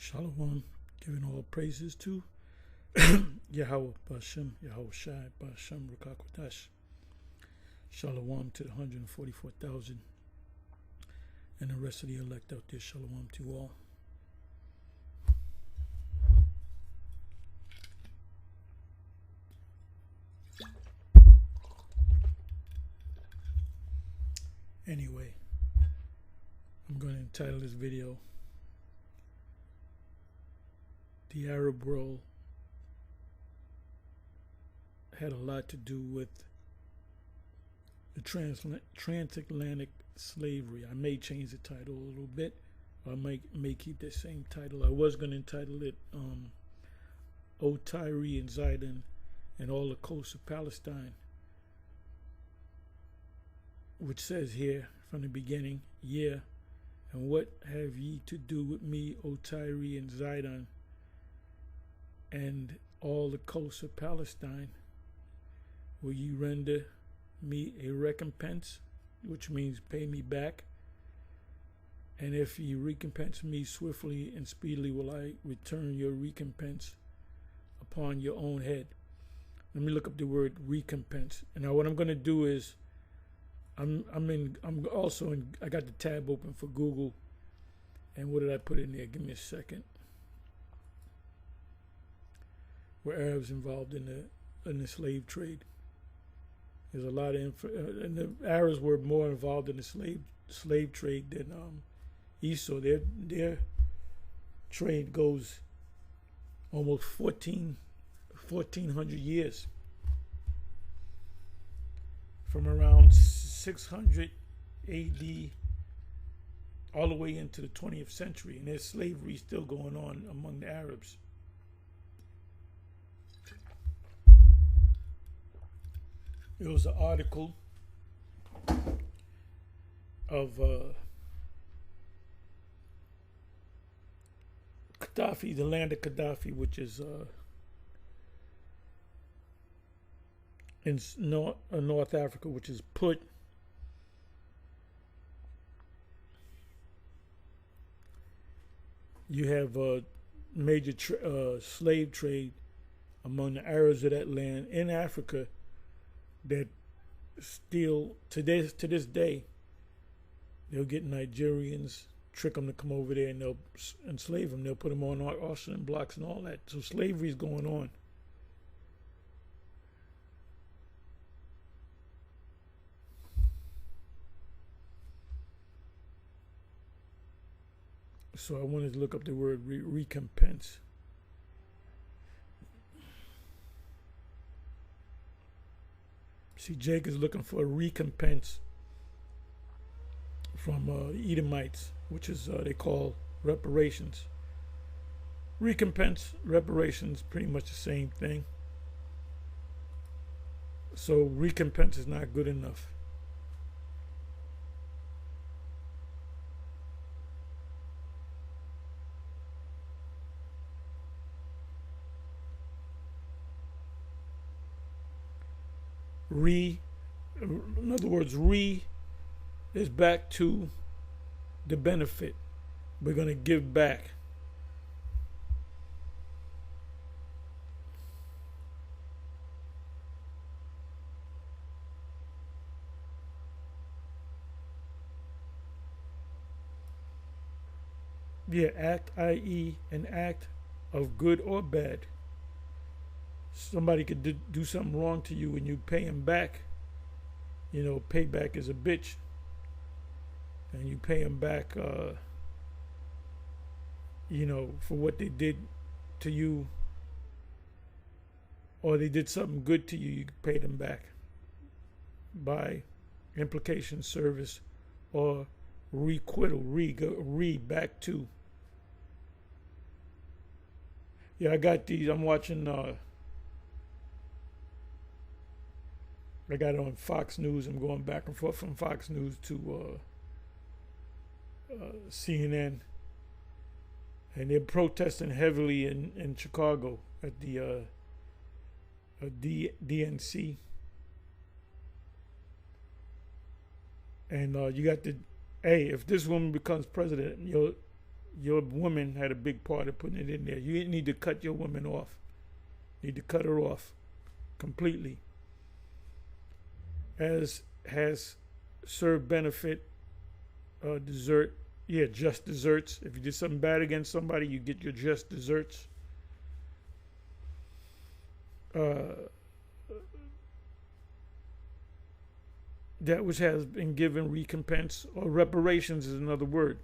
Shalom, giving all praises to Yahweh Bashem, Yahweh Shai Bashem Rukakwadash. Shalom to the 144,000 and the rest of the elect out there. Shalom to all. Anyway, I'm going to entitle this video "The Arab World Had a Lot to Do with the Transatlantic Slavery." I may change the title a little bit. I may keep the same title. I was going to entitle it O Tyre and Zidon and All the Coasts of Palestine, which says here from the beginning, "Yeah, and what have ye to do with me, O Tyre and Zidon, and all the coasts of Palestine? Will ye render me a recompense," which means pay me back? "And if ye recompense me swiftly and speedily, will I return your recompense upon your own head." Let me look up the word recompense. And now what I'm going to do is I got the tab open for Google. And what did I put in there? Give me a second. Were Arabs involved in the slave trade? There's a lot of and the Arabs were more involved in the slave trade than Esau. Their trade goes almost 1400 years, from around 600 AD all the way into the 20th century, and there's slavery still going on among the Arabs. There was an article of Gaddafi, the land of Gaddafi, which is in North Africa, which is put you have a major slave trade among the Arabs of that land in Africa that still to this day they'll get Nigerians, trick them to come over there, and they'll enslave them. They'll put them on auction blocks and all that. So slavery is going on. So I wanted to look up the word recompense. See, Jake is looking for a recompense from Edomites, which is they call reparations. Recompense, reparations, pretty much the same thing. So recompense is not good enough. In other words, is back to the benefit. We're going to give back. Yeah, act, i.e., an act of good or bad. Somebody could do something wrong to you and you pay him back. You know, payback is a bitch. And you pay them back, for what they did to you, or they did something good to you, you pay them back by implication, service, or requital, back to. Yeah, I got these. I'm watching, I got it on Fox News. I'm going back and forth from Fox News to CNN, and they're protesting heavily in Chicago at the DNC, and you got the, hey, if this woman becomes president, your woman had a big part of putting it in there. You need to cut your woman off. You need to cut her off completely. As has served benefit, desert. Yeah, just desserts. If you did something bad against somebody, you get your just desserts. That which has been given recompense, or reparations is another word.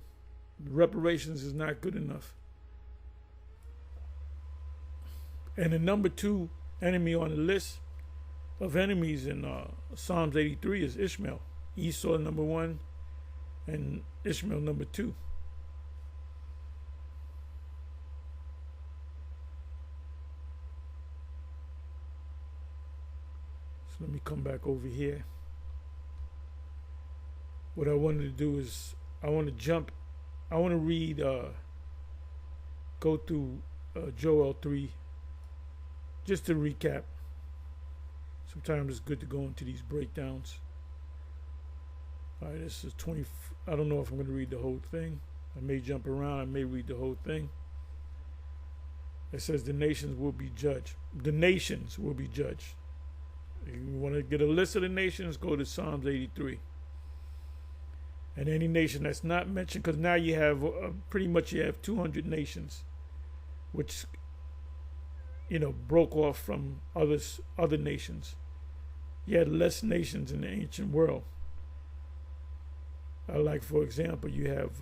Reparations is not good enough. And the number 2 enemy on the list of enemies in Psalms 83 is Ishmael. Esau number 1 and Ishmael number 2. So let me come back over here. What I wanted to do is I want to read, go through Joel 3, just to recap. Sometimes it's good to go into these breakdowns. All right, this is 20. I don't know if I'm going to read the whole thing. I may jump around. I may read the whole thing. It says the nations will be judged. The nations will be judged. If you want to get a list of the nations, go to Psalms 83. And any nation that's not mentioned, because now you have pretty much you have 200 nations, which broke off from other nations. You had less nations in the ancient world. Like for example, you have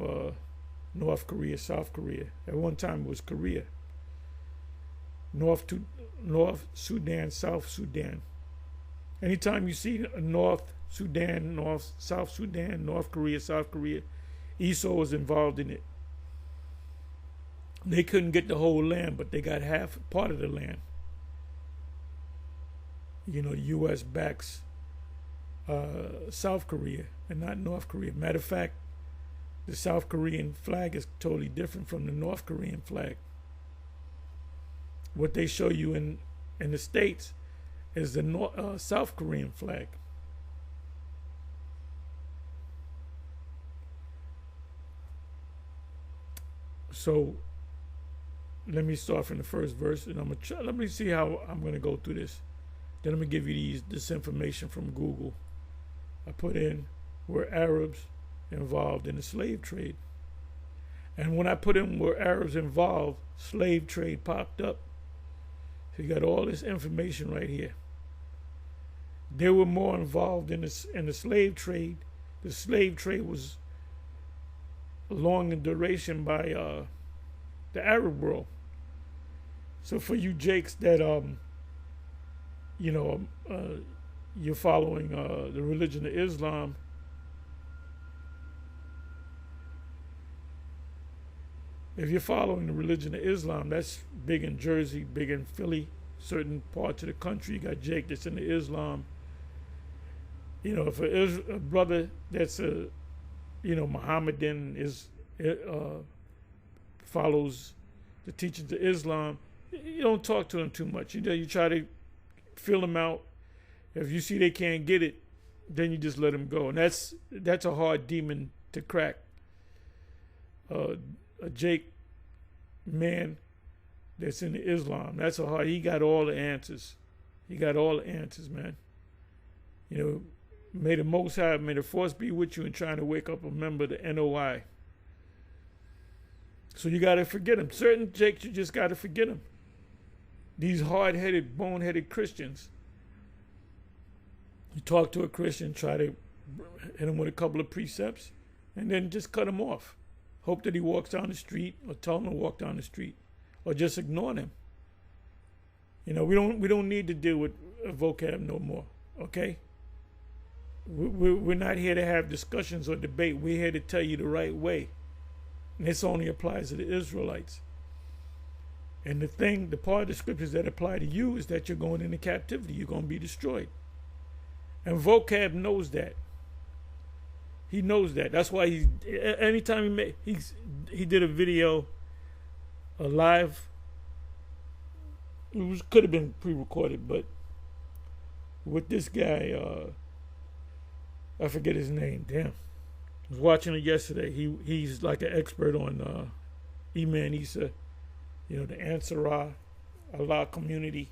North Korea, South Korea. At one time it was Korea. North Sudan, South Sudan. Anytime you see North Sudan, South Sudan, North Korea, South Korea, Esau was involved in it. They couldn't get the whole land, but they got part of the land. The U.S. backs South Korea and not North Korea. Matter of fact, the South Korean flag is totally different from the North Korean flag. What they show you in the States is the South Korean flag. So let me start from the first verse, and let me see how I'm going to go through this. Then I'm going to give you this information from Google. I put in were Arabs involved in the slave trade. And when I put in were Arabs involved, slave trade popped up. So you got all this information right here. They were more involved in the slave trade. The slave trade was long in duration by the Arab world. So for you Jakes that you're following the religion of Islam, if you're following the religion of Islam, that's big in Jersey, big in Philly, certain parts of the country. You got Jake that's into Islam. If a brother that's a Mohammedan follows the teachings of Islam, you don't talk to them too much. You try to feel them out. If you see they can't get it, then you just let them go. And that's a hard demon to crack. A Jake man that's into Islam, that's a hard. He got all the answers. He got all the answers, man. May the Most High, may the Force be with you in trying to wake up a member of the NOI. So you got to forget them. Certain Jakes, you just got to forget them. These hard-headed, bone-headed Christians. You talk to a Christian, try to hit him with a couple of precepts, and then just cut him off. Hope that he walks down the street, or tell him to walk down the street, or just ignore him. We don't need to deal with vocab no more. Okay. We're not here to have discussions or debate. We're here to tell you the right way. And this only applies to the Israelites. And the part of the scriptures that apply to you is that you're going into captivity. You're going to be destroyed. And vocab knows that. He knows that. That's why anytime he did a video, a live, could have been pre-recorded, but with this guy, I forget his name. Damn, I was watching it yesterday. He's like an expert on Iman Isa, the Ansar Allah community.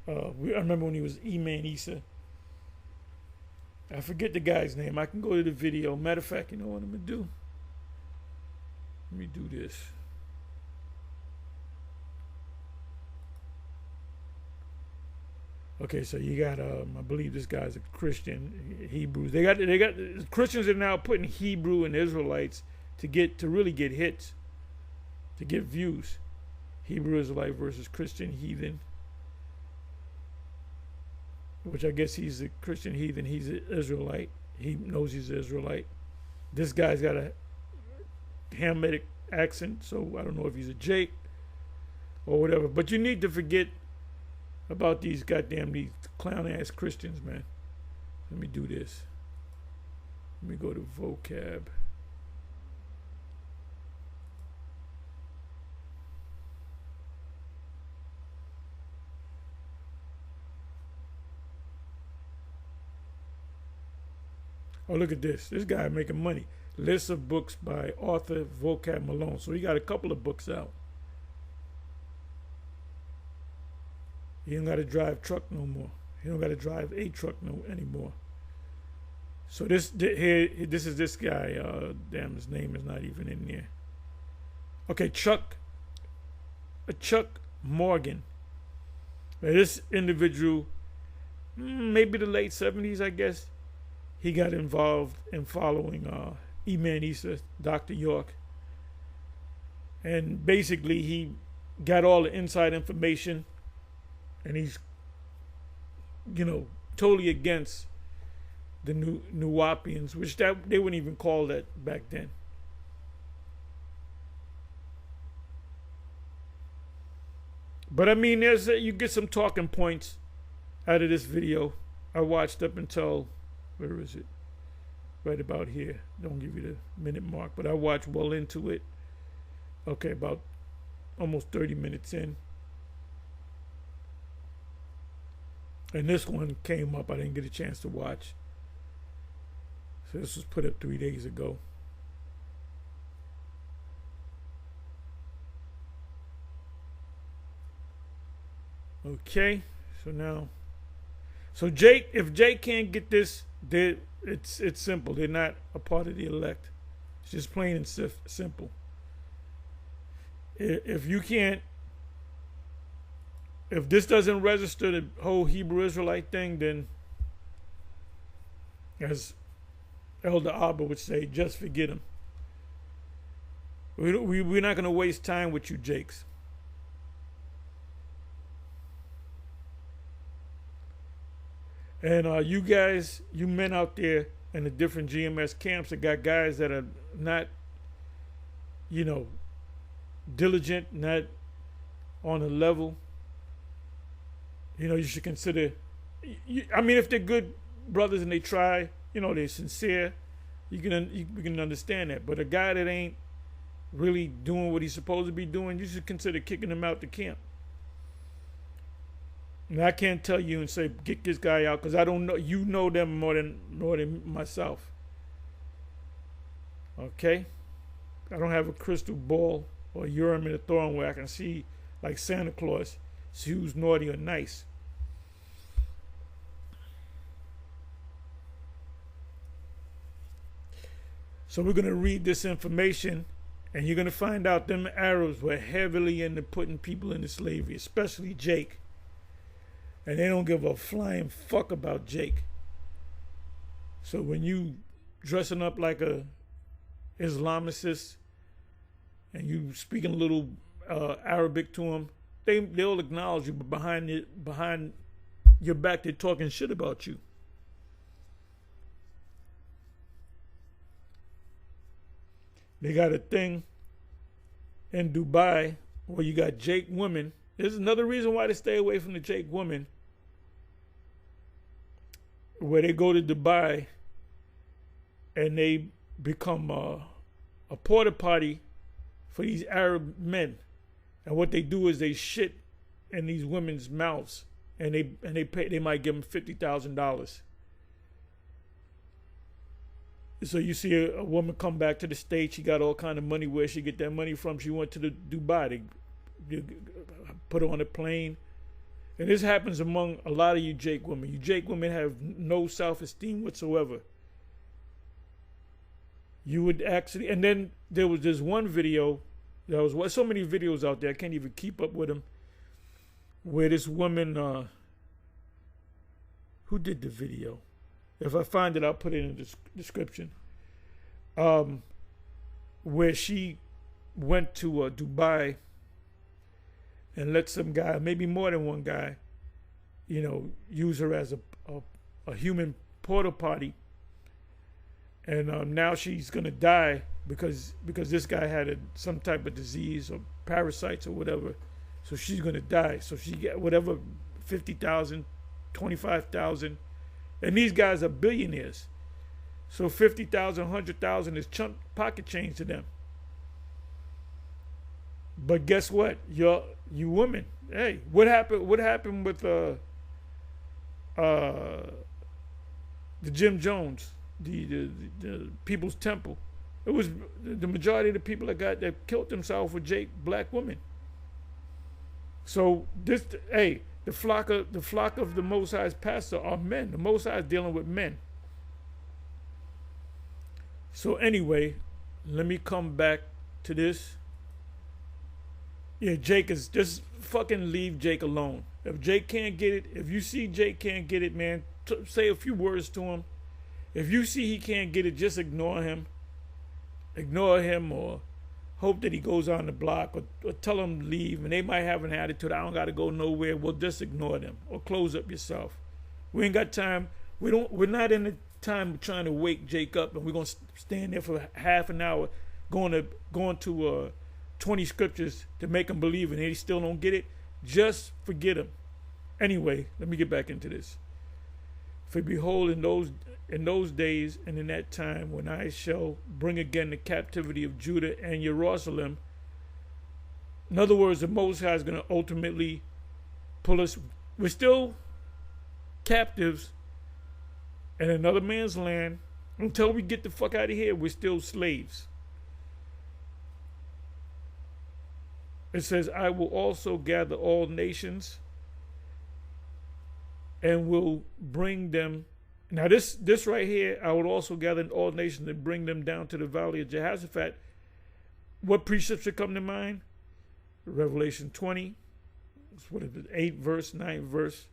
I remember when he was Iman Isa. I forget the guy's name. I can go to the video. Matter of fact, you know what I'm going to do? Let me do this. Okay, so you got I believe this guy's a Christian, Hebrews. They got Christians are now putting Hebrew and Israelites to really get hits, to get views. Hebrew Israelite versus Christian heathen. Which I guess he's a Christian heathen, he's an Israelite. He knows he's an Israelite. This guy's got a Hamitic accent, so I don't know if he's a Jake or whatever. But you need to forget about these clown ass Christians, man. Let me do this. Let me go to vocab. Oh, look at this. This guy making money. List of books by author Vocab Malone. So he got a couple of books out. He don't got to drive truck no more. He don't got to drive a truck anymore. So this is this guy. Damn, his name is not even in there. Okay, Chuck Morgan. Now, this individual, maybe the late 70s, I guess. He got involved in following Iman Isa, Dr. York. And basically he got all the inside information, and he's, totally against the Nuwapians, which they wouldn't even call that back then. But I mean, you get some talking points out of this video. I watched up until, where is it? Right about here. Don't give you the minute mark, but I watched well into it. Okay, about almost 30 minutes in. And this one came up. I didn't get a chance to watch. So this was put up 3 days ago. Okay, so now, Jake, if Jake can't get this, it's simple. They're not a part of the elect. It's just plain and simple. If you can't, if this doesn't register the whole Hebrew Israelite thing, then, as Elder Abba would say, just forget him. We're not going to waste time with you, Jakes. And you guys, you men out there in the different GMS camps that got guys that are not, diligent, not on a level, you should consider, if they're good brothers and they try, they're sincere, we can understand that. But a guy that ain't really doing what he's supposed to be doing, you should consider kicking him out the camp. And I can't tell you and say, get this guy out, because I don't know. You know them more than myself. Okay? I don't have a crystal ball or Urim and a thorn where I can see, like Santa Claus, see who's naughty or nice. So we're going to read this information, and you're going to find out them Arabs were heavily into putting people into slavery, especially Jake. And they don't give a flying fuck about Jake. So when you dressing up like a Islamicist and you speaking a little Arabic to them, they'll acknowledge you, but behind your back they're talking shit about you. They got a thing in Dubai where you got Jake women. There's another reason why they stay away from the Jake women, where they go to Dubai and they become a porta potty for these Arab men. And what they do is they shit in these women's mouths, and they might give them $50,000. So you see a woman come back to the States. She got all kind of money. Where she get that money from? She went to the Dubai. They put her on a plane. And this happens among a lot of you Jake women. You Jake women have no self-esteem whatsoever. You would actually, and then there was this one video. There was so many videos out there. I can't even keep up with them. Where this woman, who did the video? If I find it, I'll put it in the description. Where she went to Dubai and let some guy, maybe more than one guy, use her as a human porta potty. And now she's gonna die because this guy had some type of disease or parasites or whatever. So she's gonna die. So she get whatever, 50,000, 25,000, and these guys are billionaires. So 50,000, 100,000 is chunk pocket change to them. But guess what? You women, hey, what happened with the Jim Jones, the People's Temple? It was the majority of the people that killed themselves were black women. So the flock of the Most High's pastor are men. The Most High is dealing with men. So anyway, let me come back to this. Yeah, Jake is just fucking leave Jake alone. If Jake can't get it, if you see Jake can't get it, man, say a few words to him. If you see he can't get it, just ignore him. Ignore him, or hope that he goes on the block, or tell him to leave. And they might have an attitude, I don't got to go nowhere. Well, just ignore them or close up yourself. We ain't got time. We're not in the time trying to wake Jake up, and we're gonna stand there for half an hour, going to 20 scriptures to make him believe, and he still don't get it. Just forget him. Anyway, let me get back into this. For behold, in those days and in that time, when I shall bring again the captivity of Judah and Jerusalem. In other words, the Most High is going to ultimately pull us. We're still captives in another man's land. Until we get the fuck out of here, we're still slaves. It says, I will also gather all nations and will bring them. Now this right here, I will also gather all nations and bring them down to the valley of Jehoshaphat. What precepts should come to mind? Revelation 20, what is it, 8 verse, 9 verse,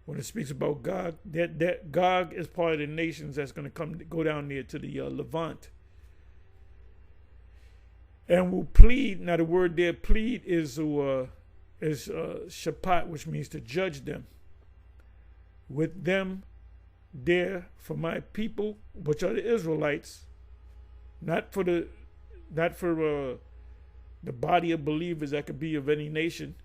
when it speaks about Gog. That Gog is part of the nations that's going to go down there to the Levant. And will plead. Now the word there, plead, is shapat, which means to judge them. With them there for my people, which are the Israelites, not for the body of believers that could be of any nation,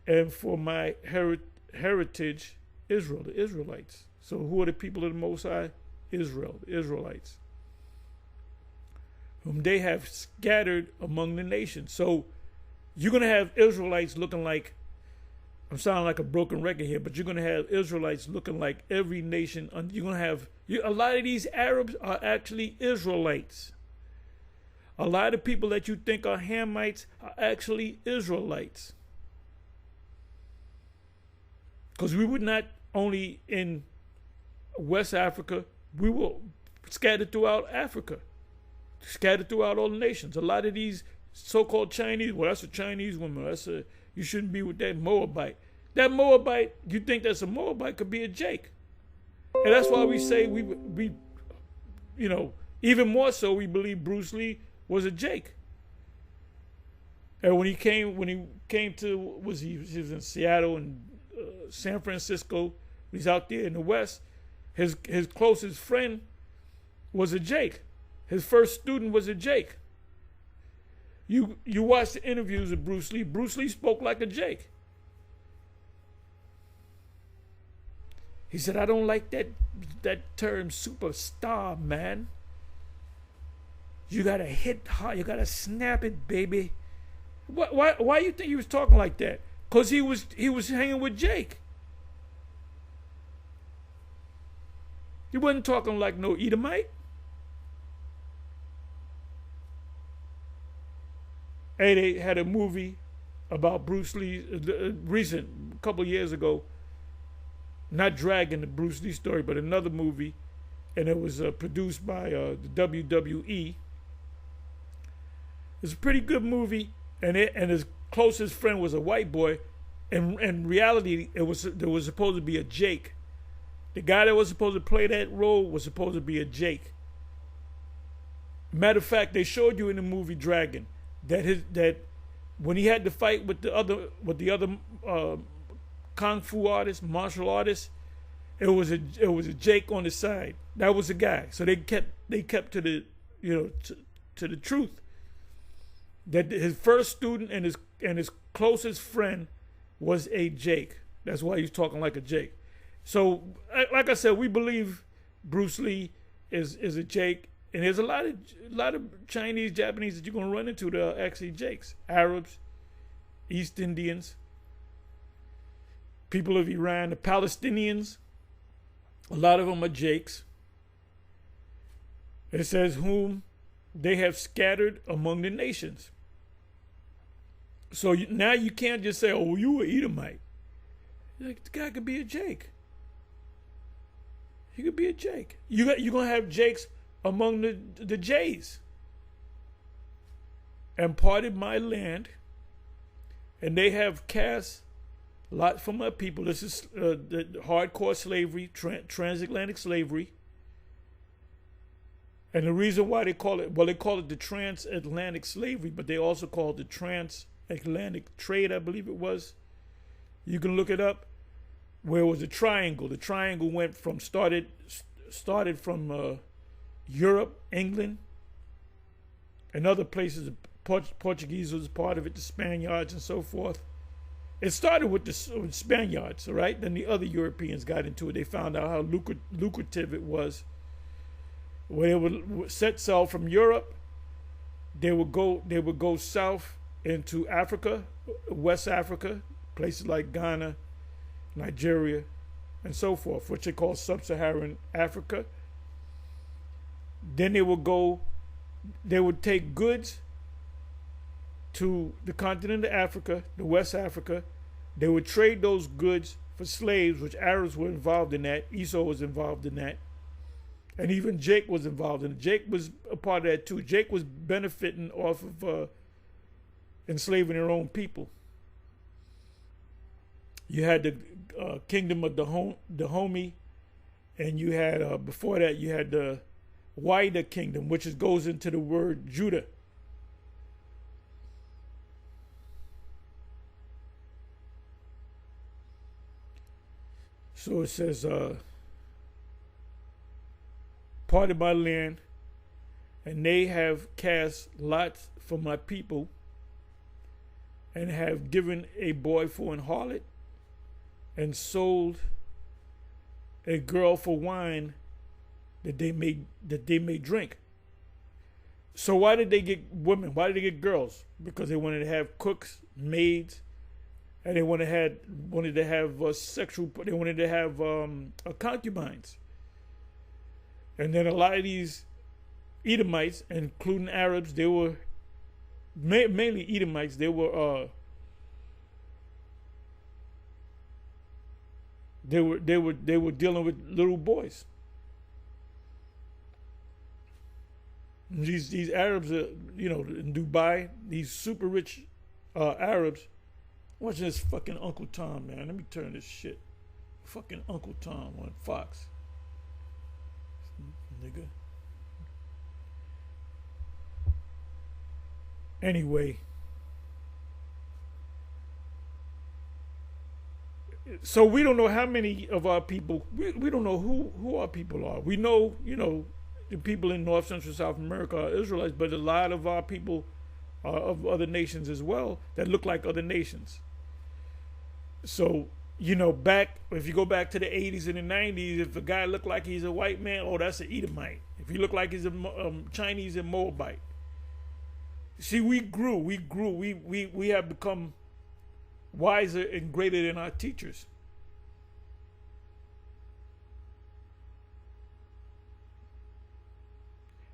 and for my heritage, Israel, the Israelites. So who are the people of the Most High? Israel, the Israelites, whom they have scattered among the nations. So you're going to have Israelites looking like, I'm sounding like a broken record here, but you're going to have Israelites looking like every nation. You're going to have, a lot of these Arabs are actually Israelites. A lot of people that you think are Hamites are actually Israelites. Because we were not only in West Africa, we were scattered throughout Africa. Scattered throughout all the nations. A lot of these so-called Chinese, well, that's a Chinese woman. You shouldn't be with that Moabite. That Moabite, you think that's a Moabite, could be a Jake. And that's why we say we even more so, we believe Bruce Lee was a Jake. And when he came to, he was in Seattle and San Francisco. He's out there in the West. His closest friend was a Jake. His first student was a Jake. You watch the interviews of Bruce Lee. Bruce Lee spoke like a Jake. He said, I don't like that term superstar, man. You gotta hit hard. You gotta snap it, baby. Why you think he was talking like that? Because he was hanging with Jake. He wasn't talking like no Edomite. Hey, they had a movie about Bruce Lee, recent, a couple of years ago. Not Dragon, the Bruce Lee story, but another movie, and it was produced by the WWE. It's a pretty good movie, and his closest friend was a white boy. And in reality, there was supposed to be a Jake. The guy that was supposed to play that role was supposed to be a Jake. Matter of fact, they showed you in the movie Dragon that when he had to fight with the other kung fu artist, martial artist, it was a Jake on the side. That was the guy. So they kept to the to the truth. That his first student and his closest friend was a Jake. That's why he's talking like a Jake. So, like I said, we believe Bruce Lee is a Jake, and there's a lot of Chinese, Japanese that you're gonna run into that are actually Jakes. Arabs, East Indians, people of Iran, the Palestinians. A lot of them are Jakes. It says whom they have scattered among the nations. So now you can't just say, "Oh, you were Edomite." Like, the guy could be a Jake. He could be a Jake. You're gonna have Jakes among the Jays. And parted my land, and they have cast lot for my people. This is the hardcore slavery, transatlantic slavery. And the reason why they call it the transatlantic slavery, but they also call it the transatlantic trade, I believe it was. You can look it up. Where it was a triangle. The triangle went from started from Europe, England, and other places. Portuguese was part of it, the Spaniards and so forth. It started with the Spaniards, all right? Then the other Europeans got into it. They found out how lucrative it was. Where they would set sail from Europe, they would go south into Africa, West Africa, places like Ghana, Nigeria, and so forth, which they call Sub-Saharan Africa. Then they would take goods to the continent of Africa, the West Africa. They would trade those goods for slaves, which Arabs were involved in that. Esau was involved in that. And even Jake was involved in it. Jake was a part of that too. Jake was benefiting off of enslaving their own people. You had the kingdom of Dahomey, and you had before that you had the wider kingdom, which goes into the word Judah. So it says, parted my land, and they have cast lots for my people, and have given a boy for an harlot, and sold a girl for wine that they may drink. So why did they get women? Why did they get girls? Because they wanted to have cooks, maids, and they wanted to have sexual. They wanted to have concubines. And then a lot of these Edomites, including Arabs, they were mainly Edomites. They were dealing with little boys. And these Arabs, in Dubai, these super rich Arabs. Watching this fucking Uncle Tom, man. Let me turn this shit. Fucking Uncle Tom on Fox. Nigga. Anyway. So we don't know how many of our people, we don't know who our people are. We know, the people in North, Central, South America are Israelites, but a lot of our people are of other nations as well that look like other nations. So, if you go back to the 80s and the 90s, if a guy looked like he's a white man, oh, that's an Edomite. If he looked like he's a Chinese and Moabite. See, we grew. We have become wiser and greater than our teachers.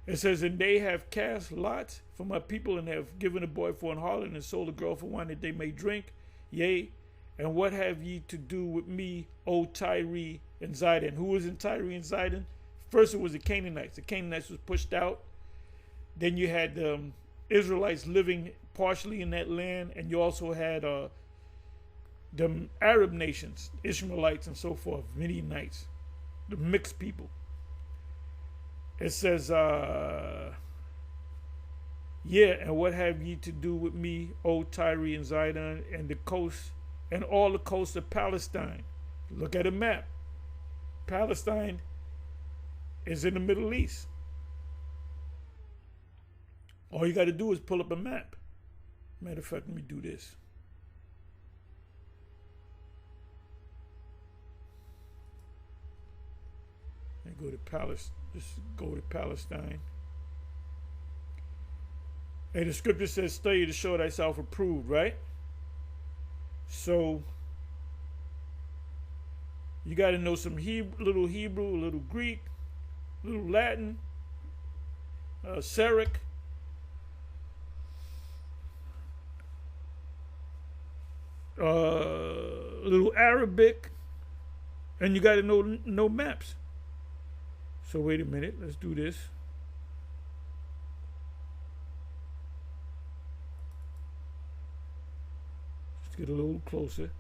It says, and they have cast lots for my people, and have given a boy for an harlot, and sold a girl for wine that they may drink. Yea, and what have ye to do with me, O Tyre and Zidon? Who was in Tyre and Zidon? First it was the Canaanites. The Canaanites was pushed out. Then you had the Israelites living partially in that land, and you also had the Arab nations, Ishmaelites and so forth, Midianites, the mixed people. It says, yeah, and what have ye to do with me, O Tyre and Zidon, and the coast, and all the coast of Palestine? Look at a map. Palestine is in the Middle East. All you got to do is pull up a map. Matter of fact, let me do this. And go to Palestine. Just go to Palestine. And the scripture says, study to show thyself approved, right? So you got to know some little Hebrew, a little Greek, a little Latin, Syriac, a little Arabic, and you got to know maps. So wait a minute, let's do this. Let's get a little closer.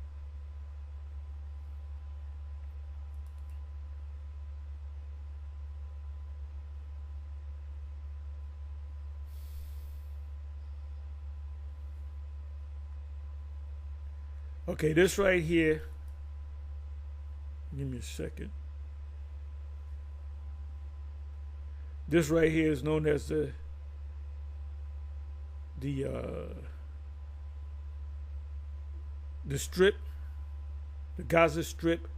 Okay, this right here, give me a second. This right here is known as the Strip, the Gaza Strip.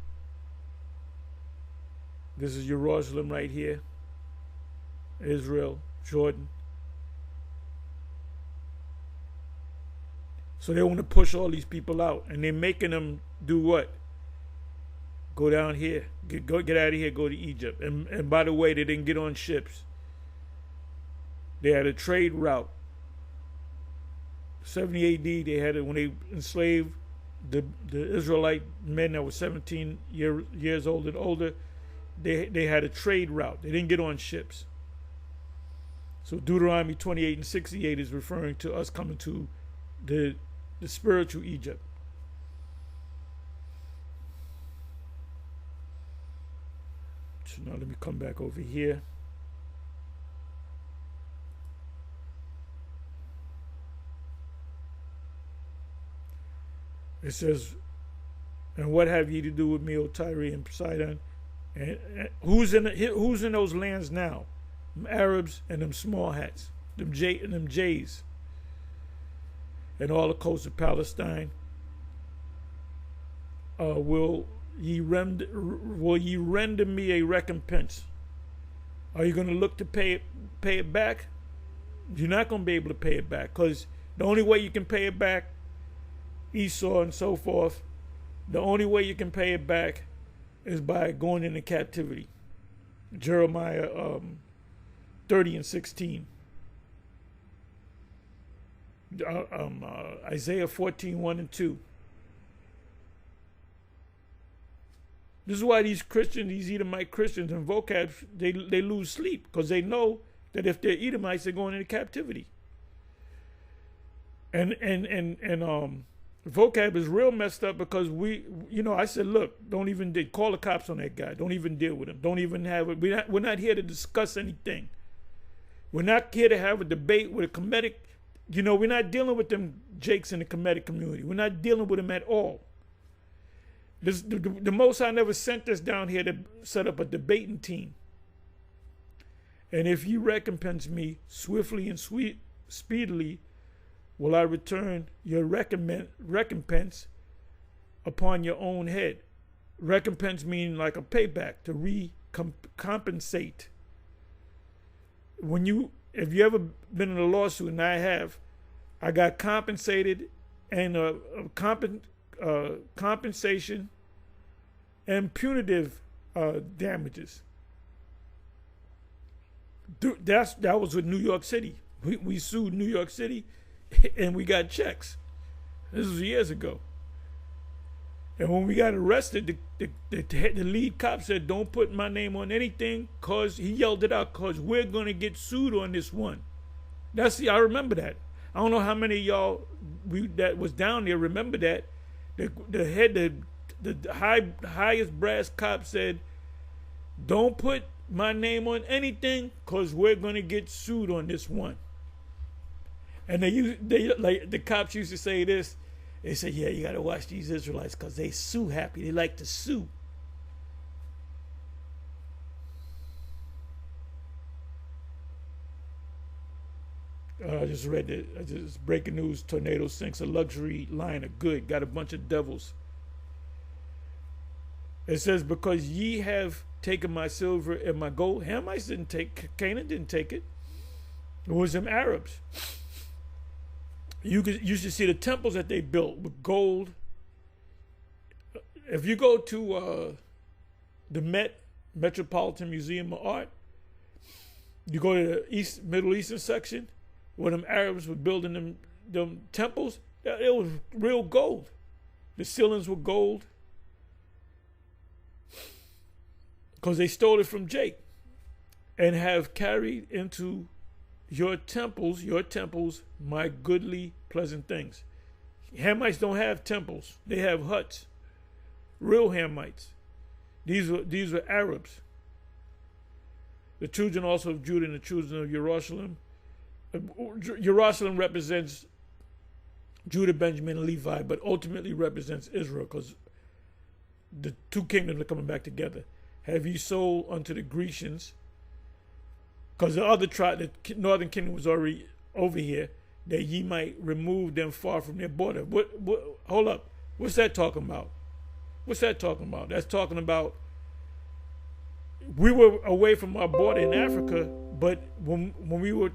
This is Jerusalem right here, Israel, Jordan. So they want to push all these people out, and they're making them do what? Go down here, get out of here, go to Egypt. And by the way, they didn't get on ships. They had a trade route. 70 AD, they had it when they enslaved the Israelite men that were 17 years old and older. They had a trade route. They didn't get on ships. So Deuteronomy 28 and 68 is referring to us coming to the spiritual Egypt. So now let me come back over here. It says, and what have ye to do with me, O Tyre and Sidon? And who's in those lands now? Them Arabs and them small hats, them Jays, and all the coast of Palestine. Will ye render me a recompense? Are you going to look to pay it back? You're not going to be able to pay it back, because the only way you can pay it back, Esau and so forth, the only way you can pay it back is by going into captivity. Jeremiah 30 and 16. Isaiah 14, 1 and 2. This is why these Christians, these Edomite Christians and vocabs, they lose sleep, because they know that if they're Edomites, they're going into captivity. And vocab is real messed up, because I said, look, don't even call the cops on that guy. Don't even deal with him. Don't even have it. We're not here to discuss anything. We're not here to have a debate with a comedic. We're not dealing with them jakes in the comedic community. We're not dealing with them at all. The Most High never sent us down here to set up a debating team. And if you recompense me swiftly and speedily, will I return your recompense upon your own head. Recompense meaning like a payback, to compensate. If you ever been in a lawsuit, and I have, I got compensated, and compensation and punitive damages. That was with New York City. We sued New York City, and we got checks. This was years ago. And when we got arrested, the lead cop said, "Don't put my name on anything," cause he yelled it out, "cause we're gonna get sued on this one." I remember that. I don't know how many of y'all that was down there remember that. The highest brass cop said, "Don't put my name on anything, cause we're gonna get sued on this one." And they like the cops used to say this. They say, "Yeah, you gotta watch these Israelites, cause they sue happy. They like to sue." I just read it. Just breaking news: tornado sinks a luxury liner. Good, got a bunch of devils. It says, "Because ye have taken my silver and my gold." Hamites didn't take, Canaan didn't take it. It was them Arabs. You should see the temples that they built with gold. If you go to the Metropolitan Museum of Art, you go to the Middle Eastern section, where them Arabs were building them temples, it was real gold. The ceilings were gold. Because they stole it from Jake and have carried into your temples, my goodly, pleasant things. Hamites don't have temples. They have huts. Real Hamites. These were Arabs. The children also of Judah and the children of Jerusalem. Jerusalem represents Judah, Benjamin, and Levi, but ultimately represents Israel, because the two kingdoms are coming back together. Have ye sold unto the Grecians? Because the other tribe, the northern kingdom, was already over here, that ye might remove them far from their border. Hold up. What's that talking about? What's that talking about? That's talking about we were away from our border in Africa, but when we were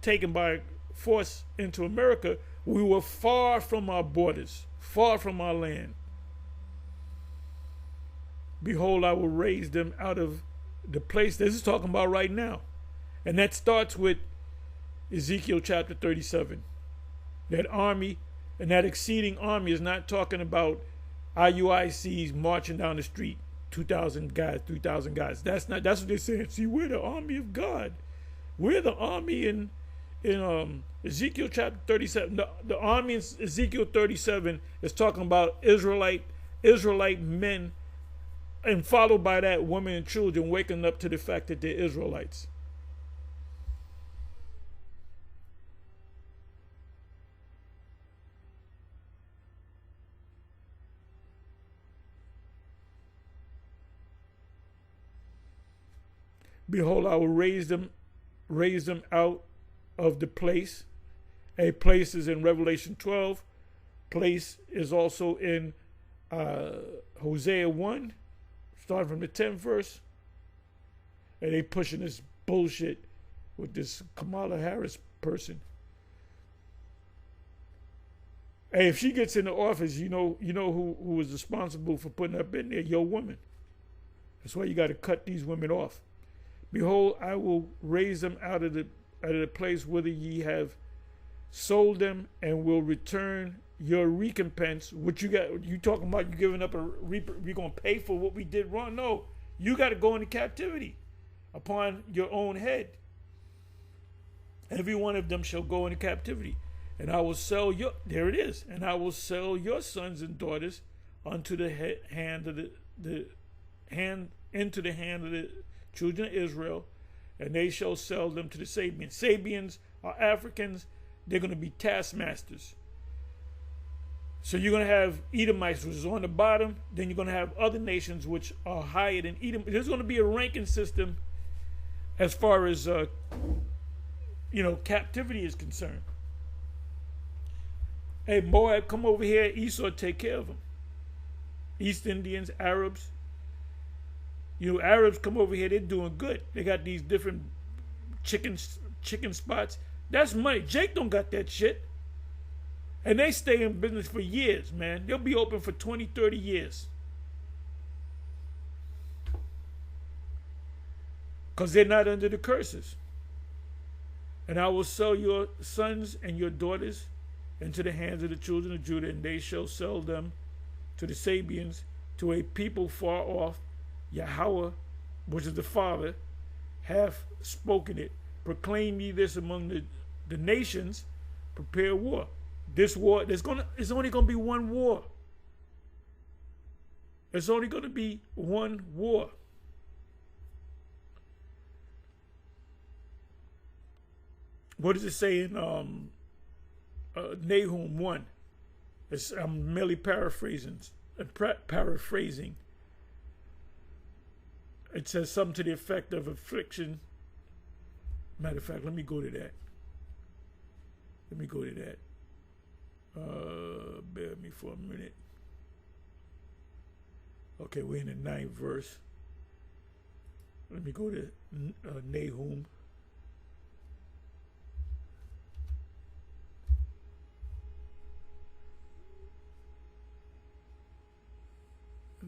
taken by force into America, we were far from our borders, far from our land. Behold, I will raise them out of the place. This is talking about right now. And that starts with Ezekiel chapter 37. That army and that exceeding army is not talking about IUICs marching down the street, 2,000 guys, 3,000 guys. That's what they're saying. See, we're the army of God. We're the army in Ezekiel chapter 37. The army in Ezekiel 37 is talking about Israelite men, and followed by that, women and children waking up to the fact that they're Israelites. Behold, I will raise them out of the place. A place is in Revelation 12. Place is also in Hosea 1, starting from the 10th verse. And they pushing this bullshit with this Kamala Harris person. Hey, if she gets into office, you know who was responsible for putting up in there? Your woman. That's why you got to cut these women off. Behold, I will raise them out of the place whither ye have sold them, and will return your recompense. What you got? You talking about you giving up we're gonna pay for what we did wrong? No, you got to go into captivity upon your own head. Every one of them shall go into captivity, and I will sell your. There it is, and I will sell your sons and daughters unto the hand of into the hand of the children of Israel, and they shall sell them to the Sabians. Sabians are Africans. They're going to be taskmasters. So you're going to have Edomites, which is on the bottom. Then you're going to have other nations which are higher than Edom. There's going to be a ranking system as far as captivity is concerned. Hey, Moab, come over here. Esau, take care of them. East Indians, Arabs. Arabs come over here, they're doing good. They got these different chicken spots. That's money. Jake don't got that shit. And they stay in business for years, man. They'll be open for 20, 30 years. because they're not under the curses. And I will sell your sons and your daughters into the hands of the children of Judah, and they shall sell them to the Sabians, to a people far off. Yahweh, which is the Father, hath spoken it. Proclaim ye this among the nations, prepare war. This war, it's only going to be one war. It's only going to be one war. What does it say in Nahum 1? I'm merely paraphrasing. It says something to the effect of affliction. Matter of fact, let me go to that. Bear with me for a minute. Okay, we're in the 9th verse. Let me go to Nahum.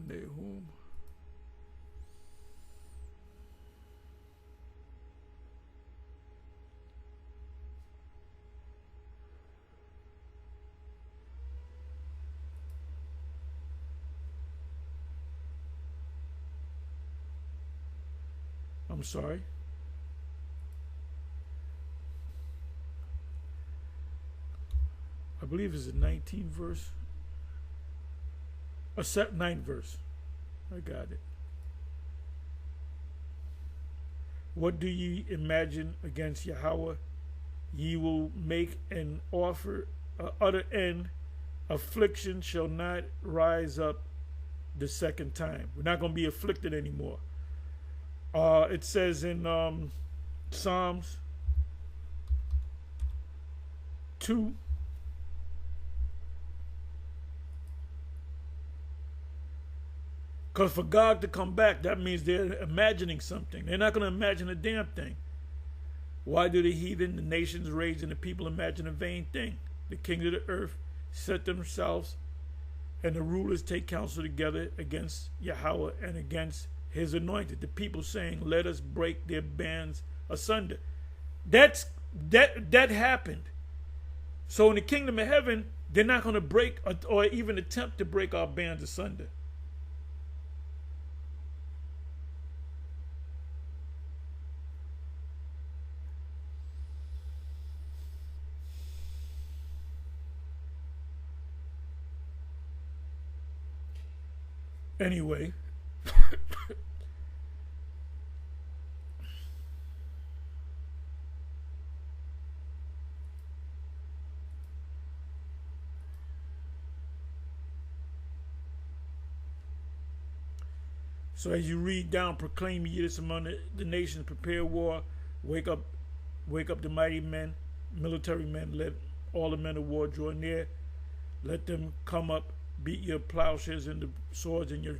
Nahum. I'm sorry. I believe it's the 19th verse. 9th verse. I got it. What do ye imagine against Yahweh? Ye will make an offer, utter end. Affliction shall not rise up the second time. We're not going to be afflicted anymore. It says in Psalms 2. Because for God to come back, that means they're imagining something. They're not going to imagine a damn thing. Why do the heathen, the nations rage, and the people imagine a vain thing? The kings of the earth set themselves, and the rulers take counsel together against Yahweh and against his anointed. The people saying, let us break their bands asunder. That happened. So in the kingdom of heaven, they're not going to break or even attempt to break our bands asunder. Anyway, so as you read down, proclaim ye this among the nations, prepare war, wake up the mighty men, military men, let all the men of war draw near, let them come up. Beat your plowshares and the swords and your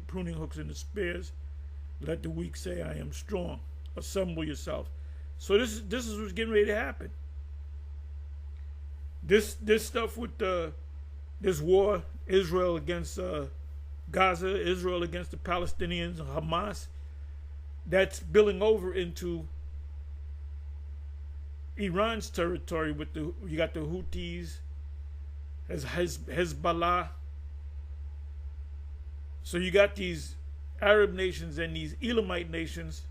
pruning hooks and the spears. Let the weak say, I am strong. Assemble yourself. So this is what's getting ready to happen. This stuff with this war, Israel against Gaza, Israel against the Palestinians, Hamas, that's spilling over into Iran's territory with you got the Houthis, Hezbollah. So you got these Arab nations and these Elamite nations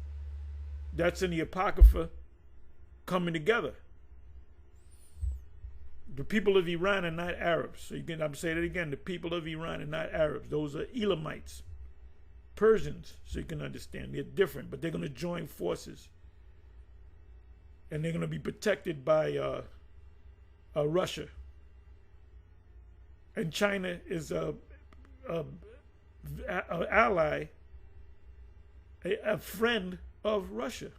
that's in the Apocrypha coming together. The people of Iran are not Arabs. So I'm saying it again, the people of Iran are not Arabs. Those are Elamites, Persians, so you can understand. They're different, but they're going to join forces. And they're going to be protected by Russia. And China is a ally, a friend of Russia.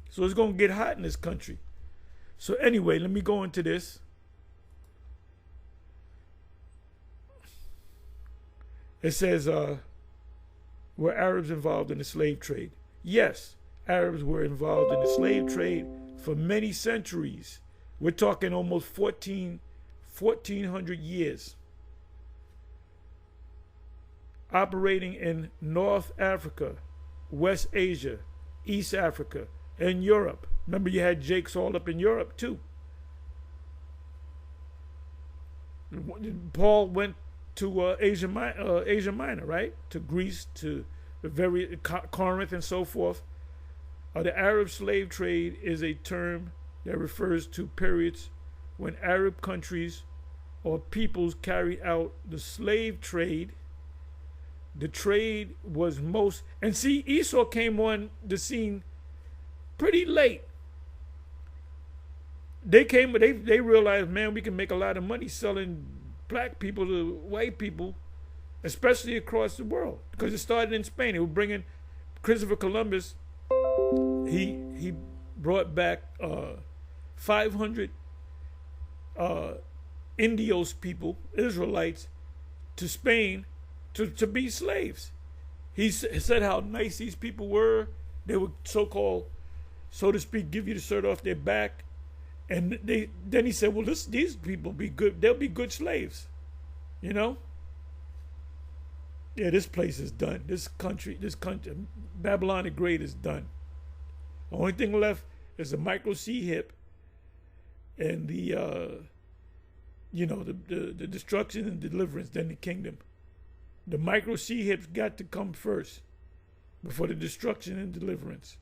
So it's going to get hot in this country. So anyway, let me go into this. It says, were Arabs involved in the slave trade? Yes, Arabs were involved in the slave trade for many centuries. We're talking almost 1,400 years. operating in North Africa, West Asia, East Africa, and Europe. Remember, you had Jakes all up in Europe too. Paul went to Asia Minor, right? To Greece, to the very Corinth, and so forth. The Arab slave trade is a term that refers to periods when Arab countries or peoples carried out the slave trade. The trade was most, and see, Esau came on the scene pretty late. They came, but they realized, man, we can make a lot of money selling black people to white people, especially across the world, because it started in Spain. They were bringing Christopher Columbus. He brought back 500 Indios people, Israelites, to Spain to be slaves. He said how nice these people were. They would so-called, so to speak, give you the shirt off their back. And then he said, well, these people be good. They'll be good slaves, you know? Yeah, this place is done. This country, Babylon the Great is done. The only thing left is the micro C hip and the destruction and deliverance, then the kingdom. The micro C hips got to come first before the destruction and deliverance.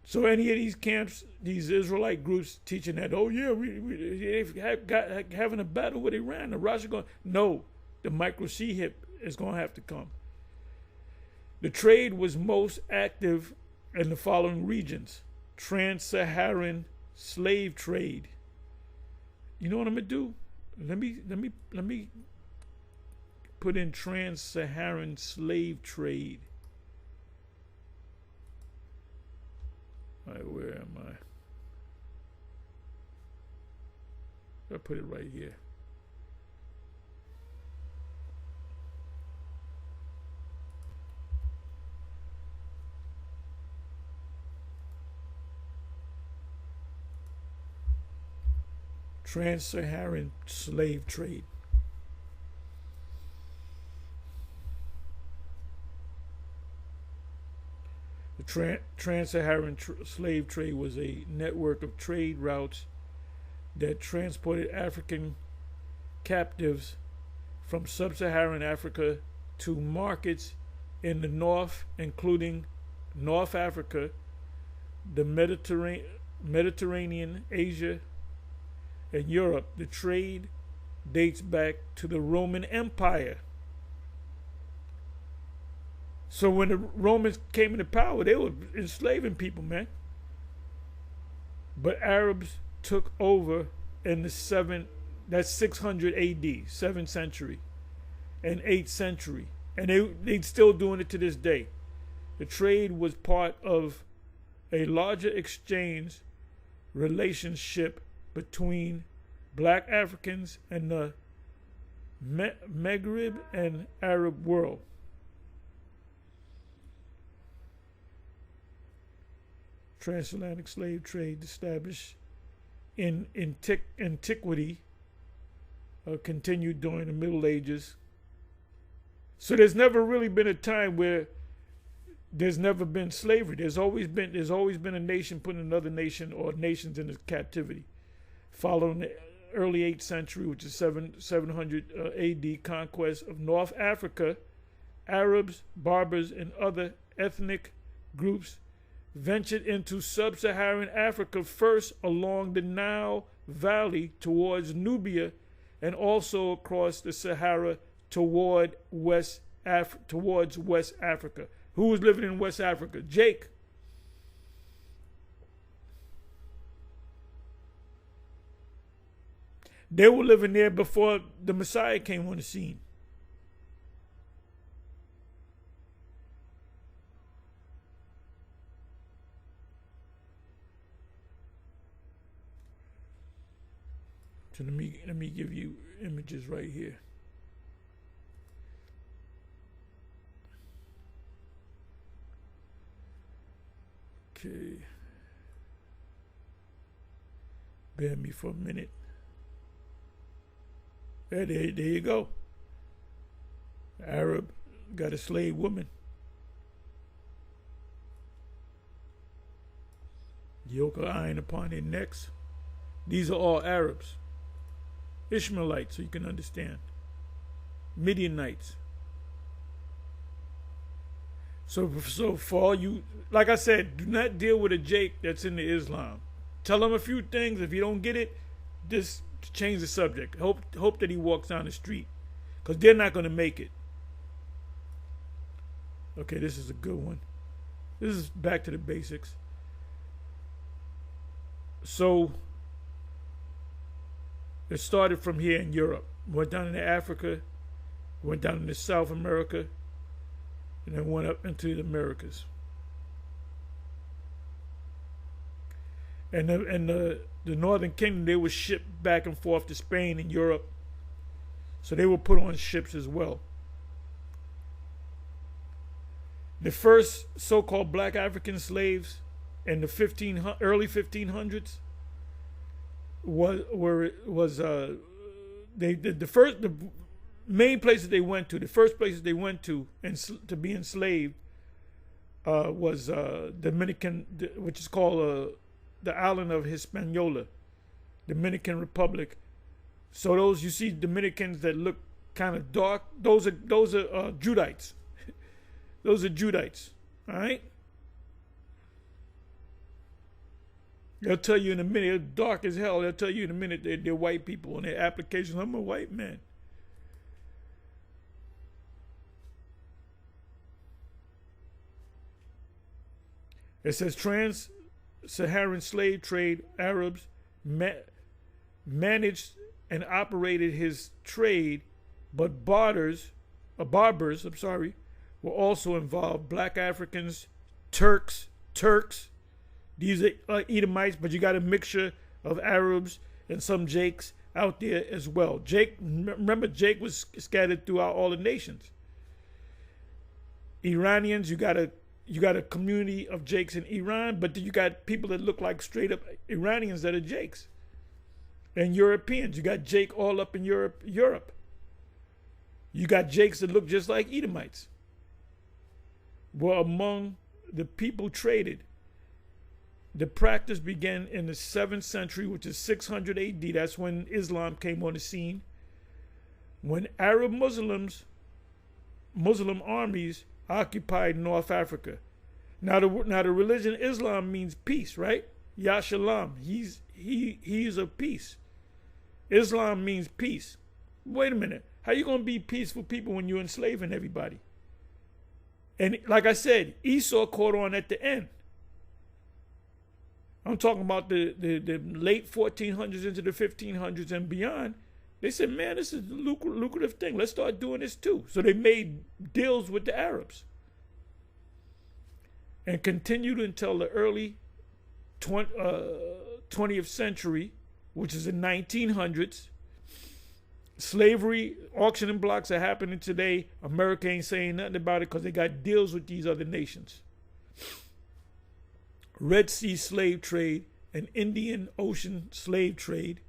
So any of these camps, these Israelite groups teaching that, oh yeah, they've having a battle with Iran, the Russia going, no, the micro C hip is going to have to come. The trade was most active in the following regions: Trans Saharan slave trade. You know what I'm gonna do? Let me put in Trans Saharan slave trade. All right, where am I? I'll put it right here. Trans Saharan slave trade. The Trans-Saharan slave trade was a network of trade routes that transported African captives from sub-Saharan Africa to markets in the north, including North Africa, the Mediterranean, Asia, and Europe. The trade dates back to the Roman Empire. So when the Romans came into power, they were enslaving people, man. But Arabs took over in the that's 600 AD, 7th century, and 8th century. And they're still doing it to this day. The trade was part of a larger exchange relationship between black Africans and the Maghreb and Arab world. Transatlantic slave trade established in antiquity continued during the Middle Ages. So there's never really been a time where there's never been slavery. There's always been a nation putting another nation or nations into captivity. Following the early 8th century, which is 700 AD, conquest of North Africa, Arabs, Berbers, and other ethnic groups ventured into sub-Saharan Africa, first along the Nile Valley towards Nubia, and also across the Sahara towards West Africa. Who was living in West Africa? Jake. They were living there before the Messiah came on the scene. So let me give you images right here. Okay. Bear me for a minute. There you go. Arab got a slave woman. Yoke of iron upon their necks. These are all Arabs. Ishmaelites, so you can understand. Midianites. So for all you, like I said, do not deal with a Jake that's into Islam. Tell him a few things. If you don't get it, just change the subject. Hope that he walks down the street, because they're not going to make it. Okay, this is a good one. This is back to the basics. So it started from here in Europe, went down into Africa, went down into South America, and then went up into the Americas. And the Northern Kingdom, they were shipped back and forth to Spain and Europe, so they were put on ships as well. The first so-called black African slaves in the early 1500s the main places they went to, the first places they went to to be enslaved was Dominican, which is called the island of Hispaniola, Dominican Republic. So those, you see Dominicans that look kind of dark, those are Judites. Those are Judites, all right? They'll tell you in a minute, they're dark as hell. They'll tell you in a minute they're white people on their applications. I'm a white man. It says Trans Saharan slave trade. Arabs managed and operated his trade, but barbers, were also involved. Black Africans, Turks. These are Edomites, but you got a mixture of Arabs and some Jakes out there as well. Remember, Jake was scattered throughout all the nations. Iranians, you got a community of Jakes in Iran, but then you got people that look like straight up Iranians that are Jakes. And Europeans, you got Jake all up in Europe. You got Jakes that look just like Edomites. Were among the people traded. The practice began in the 7th century, which is 600 AD. That's when Islam came on the scene. When Arab Muslim armies occupied North Africa. Now the religion Islam means peace, right? Ya Shalom. He's of peace. Islam means peace. Wait a minute. How you gonna be peaceful people when you're enslaving everybody? And like I said, Esau caught on at the end. I'm talking about the late 1400s into the 1500s and beyond. They said, man, this is a lucrative thing. Let's start doing this too. So they made deals with the Arabs. And continued until the early 20th century, which is the 1900s. Slavery, auctioning blocks are happening today. America ain't saying nothing about it because they got deals with these other nations. Red Sea slave trade and Indian Ocean slave trade.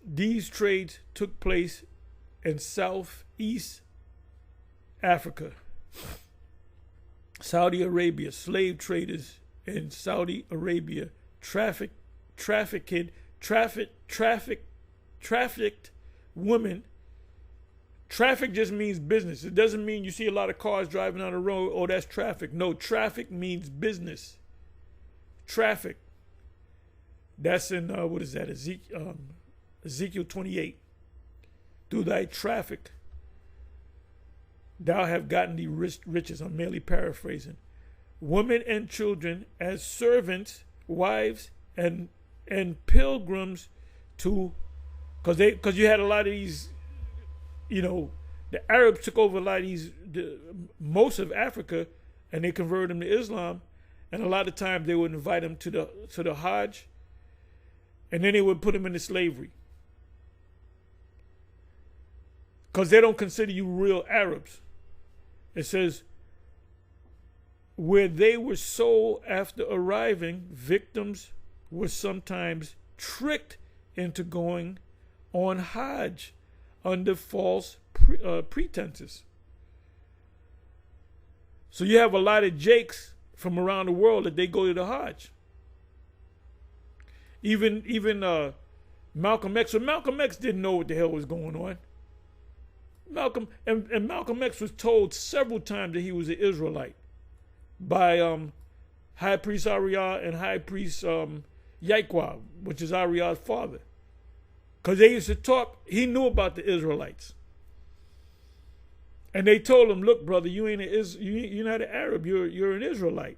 These trades took place in Southeast Africa. Saudi Arabia, slave traders in Saudi Arabia trafficked women. Traffic just means business. It doesn't mean you see a lot of cars driving on the road, oh, that's traffic. No, traffic means business. Traffic. That's in, what is that, Ezekiel 28. Through thy traffic, thou have gotten the riches. I'm merely paraphrasing. Women and children as servants, wives, and pilgrims to, because you had a lot of these, the Arabs took over a lot of most of Africa, and they converted them to Islam, and a lot of times they would invite them to the Hajj, and then they would put them into slavery, because they don't consider you real Arabs. It says, where they were sold after arriving, victims were sometimes tricked into going on Hajj under false pretenses. So you have a lot of Jakes from around the world that they go to the Hajj. Even Malcolm X. So Malcolm X didn't know what the hell was going on. Malcolm X was told several times that he was an Israelite by High Priest Ariah and High Priest Yaqua, which is Ariah's father. Because they used to talk, he knew about the Israelites. And they told him, look, brother, you're not an Arab, you're an Israelite.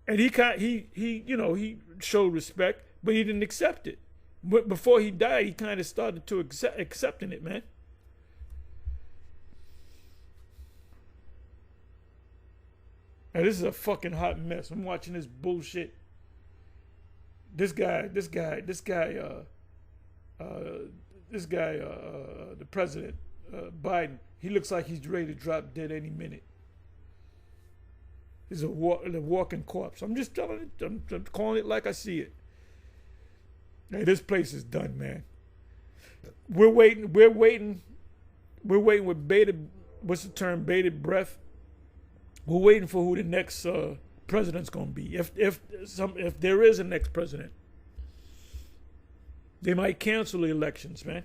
And he showed respect, but he didn't accept it. But before he died, he kind of started to accepting it, man. Now, this is a fucking hot mess. I'm watching this bullshit. The president, Biden, he looks like he's ready to drop dead any minute. He's a walking corpse. I'm just telling it. I'm calling it like I see it. Hey, this place is done, man. We're waiting with bated, what's the term, bated breath. We're waiting for who the next president's going to be. If there is a next president. They might cancel the elections, man.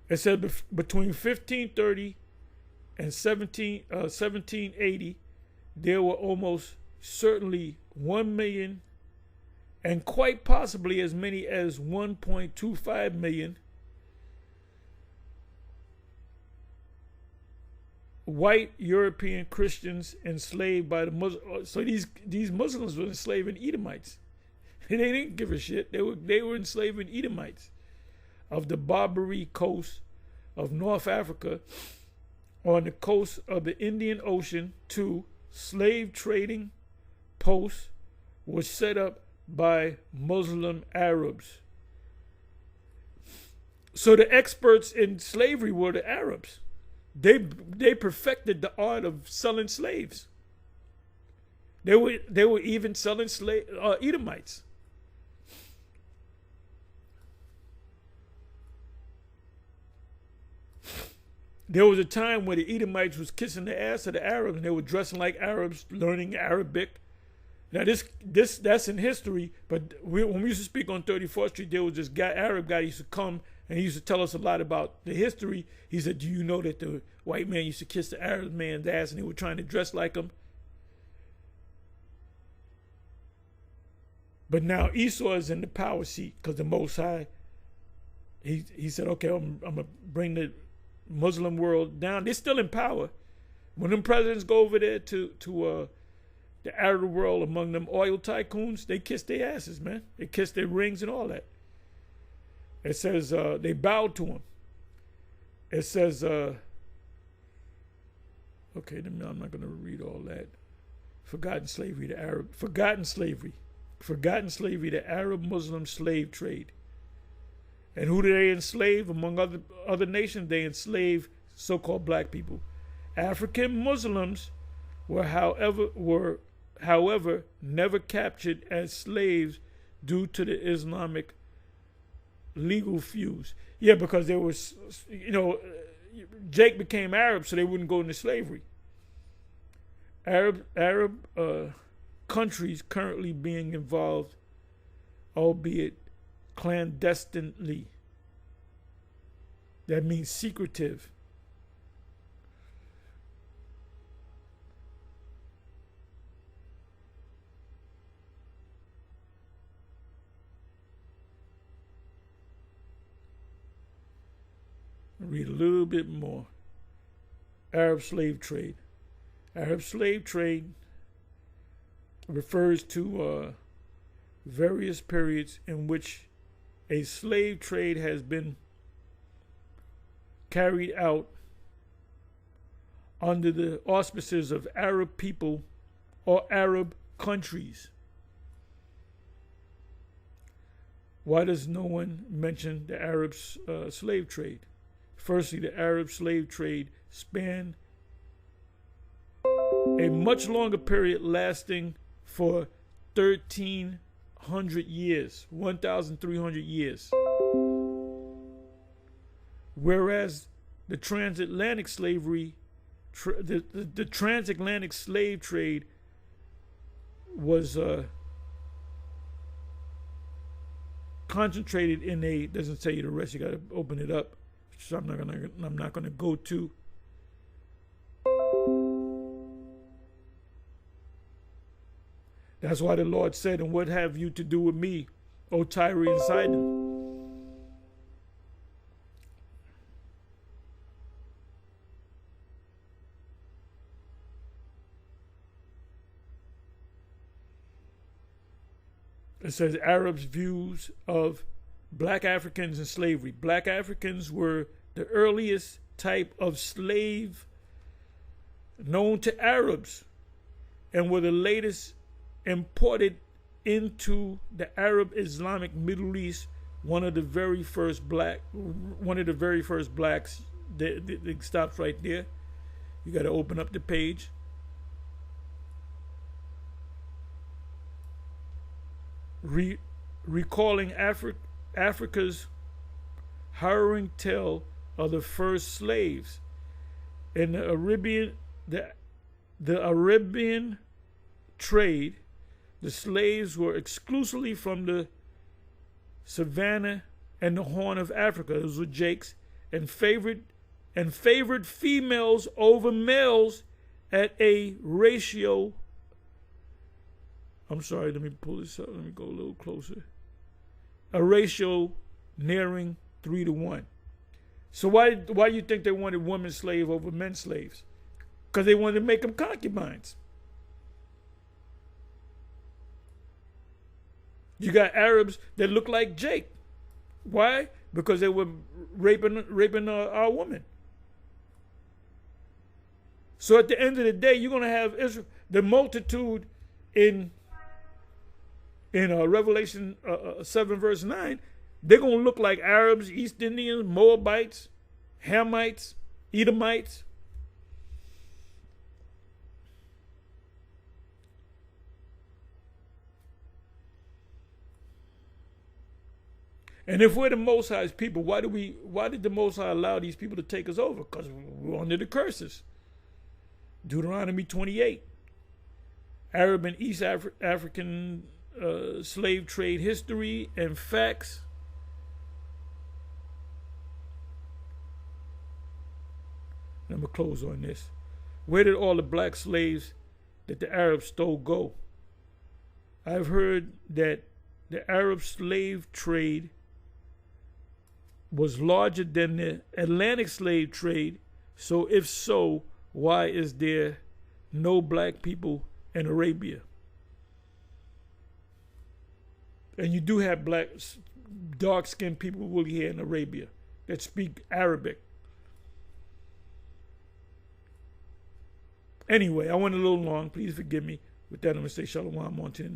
It said between 1530 and 1780, there were almost certainly 1 million and quite possibly as many as 1.25 million white European Christians enslaved by the Muslims. So these Muslims were enslaving Edomites. They didn't give a shit. They were enslaving Edomites of the Barbary coast of North Africa on the coast of the Indian Ocean. Too, slave trading posts was set up by Muslim Arabs. So the experts in slavery were the Arabs. They perfected the art of selling slaves. They were even selling Edomites. There was a time where the Edomites was kissing the ass of the Arabs, and they were dressing like Arabs, learning Arabic. Now that's in history, but when we used to speak on 34th Street, there was this Arab guy used to come and he used to tell us a lot about the history. He said, do you know that the white man used to kiss the Arab man's ass and they were trying to dress like him? But now Esau is in the power seat because the Most High, he said, okay, I'm going to bring the Muslim world down. They're still in power. When them presidents go over there to the Arab world, among them oil tycoons, they kiss their asses, man. They kiss their rings and all that. It says they bowed to him. It says, okay, I'm not going to read all that. Forgotten slavery, the Arab Muslim slave trade. And who do they enslave? Among other nations, they enslave so-called black people. African Muslims were, however, never captured as slaves due to the Islamic legal feuds. Yeah, because there was, Jake became Arab, so they wouldn't go into slavery. Arab countries currently being involved, albeit clandestinely. That means secretive. Read a little bit more. Arab slave trade. Arab slave trade refers to various periods in which a slave trade has been carried out under the auspices of Arab people or Arab countries. Why does no one mention the Arab slave trade? Firstly, the Arab slave trade spanned a much longer period lasting for 1,300 years, 1,300 years. whereas the transatlantic slavery, the transatlantic slave trade was concentrated in a, doesn't tell you the rest, you got to open it up, so I'm not gonna go to. That's why the Lord said, and what have you to do with me, O Tyre and Sidon? It says Arabs' views of black Africans and slavery. Black Africans were the earliest type of slave known to Arabs and were the latest imported into the Arab Islamic Middle East. One of the very first blacks. It stops right there. You got to open up the page. Recalling Africa's harrowing tale of the first slaves in the Arabian trade. The slaves were exclusively from the savannah and the Horn of Africa. Those were Jakes, and favored females over males at a ratio. I'm sorry, let me pull this up. Let me go a little closer. A ratio nearing 3-to-1. So why do you think they wanted women slaves over men slaves? Because they wanted to make them concubines. You got Arabs that look like Jake. Why? Because they were raping our women. So at the end of the day, you're going to have Israel, the multitude in Revelation 7 verse 9, they're going to look like Arabs, East Indians, Moabites, Hamites, Edomites. And if we're the Most High's people, why did the Most High allow these people to take us over? Because we're under the curses. Deuteronomy 28. Arab and East African slave trade history and facts. I'm going to close on this. Where did all the black slaves that the Arabs stole go? I've heard that the Arab slave trade was larger than the Atlantic slave trade. So if so, why is there no black people in Arabia? And you do have black, dark-skinned people here in Arabia that speak Arabic. Anyway, I went a little long. Please forgive me. With that, I'm going to say shalom on to the